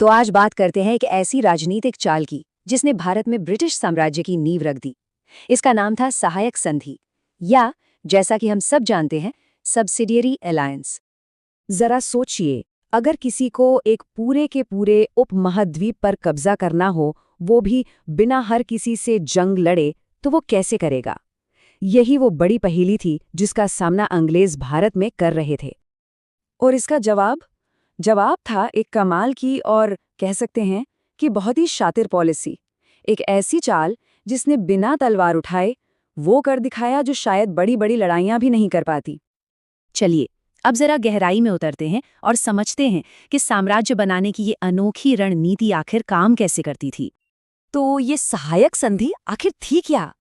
तो आज बात करते हैं एक ऐसी राजनीतिक चाल की जिसने भारत में ब्रिटिश साम्राज्य की नींव रख दी। इसका नाम था सहायक संधि, या जैसा कि हम सब जानते हैं, सब्सिडियरी अलायंस। जरा सोचिए, अगर किसी को एक पूरे के पूरे उपमहाद्वीप पर कब्जा करना हो, वो भी बिना हर किसी से जंग लड़े, तो वो कैसे करेगा? यही वो बड़ी पहेली थी जिसका सामना अंग्रेज भारत में कर रहे थे। और इसका जवाब था एक कमाल की और कह सकते हैं कि बहुत ही शातिर पॉलिसी। एक ऐसी चाल जिसने बिना तलवार उठाए वो कर दिखाया जो शायद बड़ी बड़ी लड़ाइयां भी नहीं कर पाती। चलिए, अब जरा गहराई में उतरते हैं और समझते हैं कि साम्राज्य बनाने की ये अनोखी रणनीति आखिर काम कैसे करती थी। तो ये सहायक संधि आखिर थी क्या?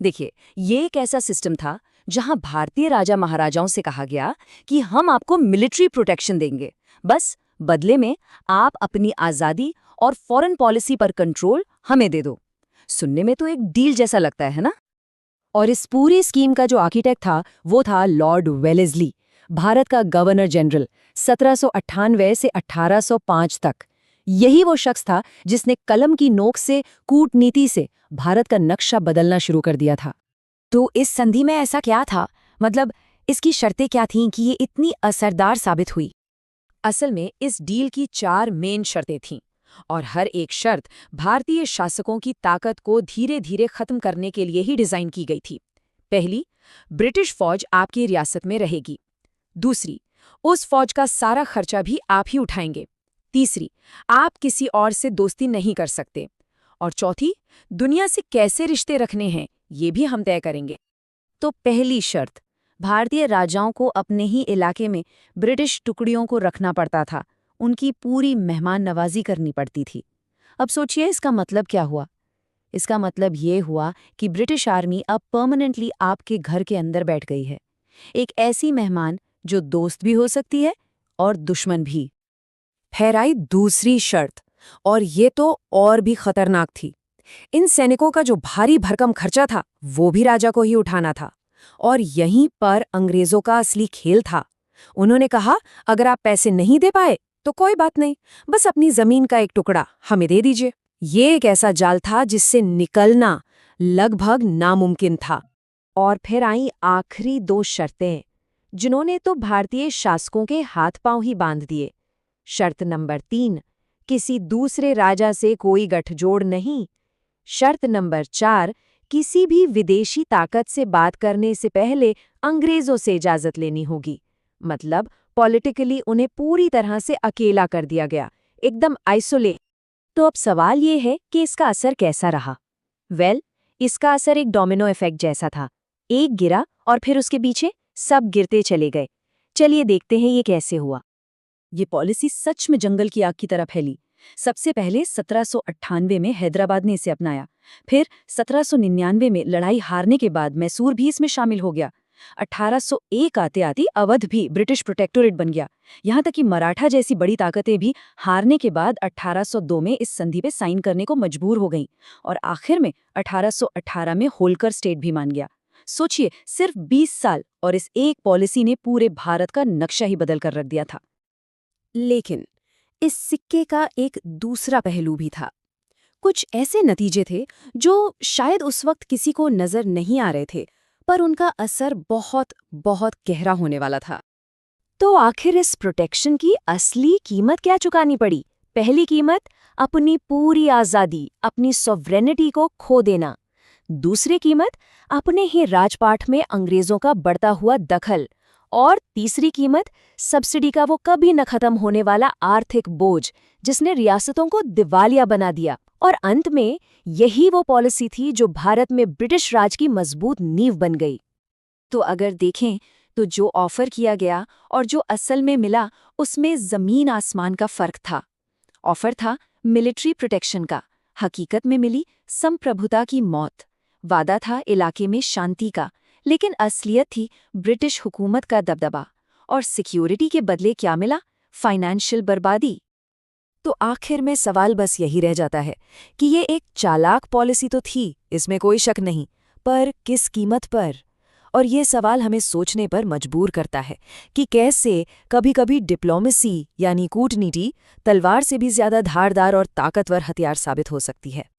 देखिए, ये एक ऐसा सिस्टम था जहां भारतीय राजा महाराजाओं से कहा गया कि हम आपको मिलिट्री प्रोटेक्शन देंगे, बस बदले में आप अपनी आज़ादी और फॉरेन पॉलिसी पर कंट्रोल हमें दे दो। सुनने में तो एक डील जैसा लगता है ना? और इस पूरी स्कीम का जो आर्किटेक्ट था वो था लॉर्ड वेलेस्ली, भारत का गवर्नर जनरल 1798 से 1805 तक। यही वो शख्स था जिसने कलम की नोक से, कूटनीति से भारत का नक्शा बदलना शुरू कर दिया था। तो इस संधि में ऐसा क्या था, मतलब इसकी शर्तें क्या थीं कि ये इतनी असरदार साबित हुई? असल में इस डील की 4 मेन शर्तें थीं, और हर एक शर्त भारतीय शासकों की ताकत को धीरे धीरे खत्म करने के लिए ही डिजाइन की गई थी। पहली, ब्रिटिश फौज आपकी रियासत में रहेगी। दूसरी, उस फौज का सारा खर्चा भी आप ही उठाएंगे। तीसरी, आप किसी और से दोस्ती नहीं कर सकते। और चौथी, दुनिया से कैसे रिश्ते रखने हैं ये भी हम तय करेंगे। तो पहली शर्त, भारतीय राजाओं को अपने ही इलाके में ब्रिटिश टुकड़ियों को रखना पड़ता था, उनकी पूरी मेहमान नवाजी करनी पड़ती थी। अब सोचिए इसका मतलब क्या हुआ। इसका मतलब ये हुआ कि ब्रिटिश आर्मी अब परमानेंटली आपके घर के अंदर बैठ गई है। एक ऐसी मेहमान जो दोस्त भी हो सकती है और दुश्मन भी। फिर आई दूसरी शर्त, और ये तो और भी खतरनाक थी। इन सैनिकों का जो भारी भरकम खर्चा था वो भी राजा को ही उठाना था। और यहीं पर अंग्रेजों का असली खेल था। उन्होंने कहा, अगर आप पैसे नहीं दे पाए तो कोई बात नहीं, बस अपनी जमीन का एक टुकड़ा हमें दे दीजिए। ये एक ऐसा जाल था जिससे निकलना लगभग नामुमकिन था। और फिर आई आखिरी 2 शर्तें, जिन्होंने तो भारतीय शासकों के हाथ पांव ही बांध दिए। शर्त नंबर 3, किसी दूसरे राजा से कोई गठजोड़ नहीं। शर्त नंबर 4, किसी भी विदेशी ताकत से बात करने से पहले अंग्रेजों से इजाजत लेनी होगी। मतलब पॉलिटिकली उन्हें पूरी तरह से अकेला कर दिया गया, एकदम आइसोलेट। तो अब सवाल ये है कि इसका असर कैसा रहा? इसका असर एक डोमिनो इफेक्ट जैसा था। एक गिरा और फिर उसके पीछे सब गिरते चले गए। चलिए देखते हैं ये कैसे हुआ। ये पॉलिसी सच में जंगल की आग की तरह फैली। सबसे पहले 1798 में हैदराबाद ने इसे अपनाया। फिर 1799 में लड़ाई हारने के बाद मैसूर भी इसमें शामिल हो गया। 1801 आते आते अवध भी ब्रिटिश प्रोटेक्टोरेट बन गया। यहाँ तक कि मराठा जैसी बड़ी ताकतें भी हारने के बाद 1802 में इस संधि पे साइन करने को मजबूर हो गईं। और आखिर में 1818 में होलकर स्टेट भी मान गया। सोचिए, सिर्फ 20 साल और इस एक पॉलिसी ने पूरे भारत का नक्शा ही बदल कर रख दिया था। लेकिन इस सिक्के का एक दूसरा पहलू भी था। कुछ ऐसे नतीजे थे जो शायद उस वक्त किसी को नजर नहीं आ रहे थे, पर उनका असर बहुत बहुत गहरा होने वाला था। तो आखिर इस प्रोटेक्शन की असली कीमत क्या चुकानी पड़ी? पहली कीमत, अपनी पूरी आज़ादी, अपनी सॉवरेनिटी को खो देना। दूसरी कीमत, अपने ही राजपाट में अंग्रेजों का बढ़ता हुआ दखल। और तीसरी कीमत, सब्सिडी का वो कभी न खत्म होने वाला आर्थिक बोझ जिसने रियासतों को दिवालिया बना दिया। और अंत में यही वो पॉलिसी थी जो भारत में ब्रिटिश राज की मजबूत नींव बन गई। तो अगर देखें तो जो ऑफर किया गया और जो असल में मिला, उसमें जमीन आसमान का फर्क था। ऑफर था मिलिट्री प्रोटेक्शन का, हकीकत में मिली संप्रभुता की मौत। वादा था इलाके में शांति का, लेकिन असलियत थी ब्रिटिश हुकूमत का दबदबा। और सिक्योरिटी के बदले क्या मिला? फाइनेंशियल बर्बादी। तो आखिर में सवाल बस यही रह जाता है कि ये एक चालाक पॉलिसी तो थी, इसमें कोई शक नहीं, पर किस कीमत पर? और ये सवाल हमें सोचने पर मजबूर करता है कि कैसे कभी-कभी डिप्लोमेसी यानी कूटनीति तलवार से भी ज्यादा धारदार और ताकतवर हथियार साबित हो सकती है।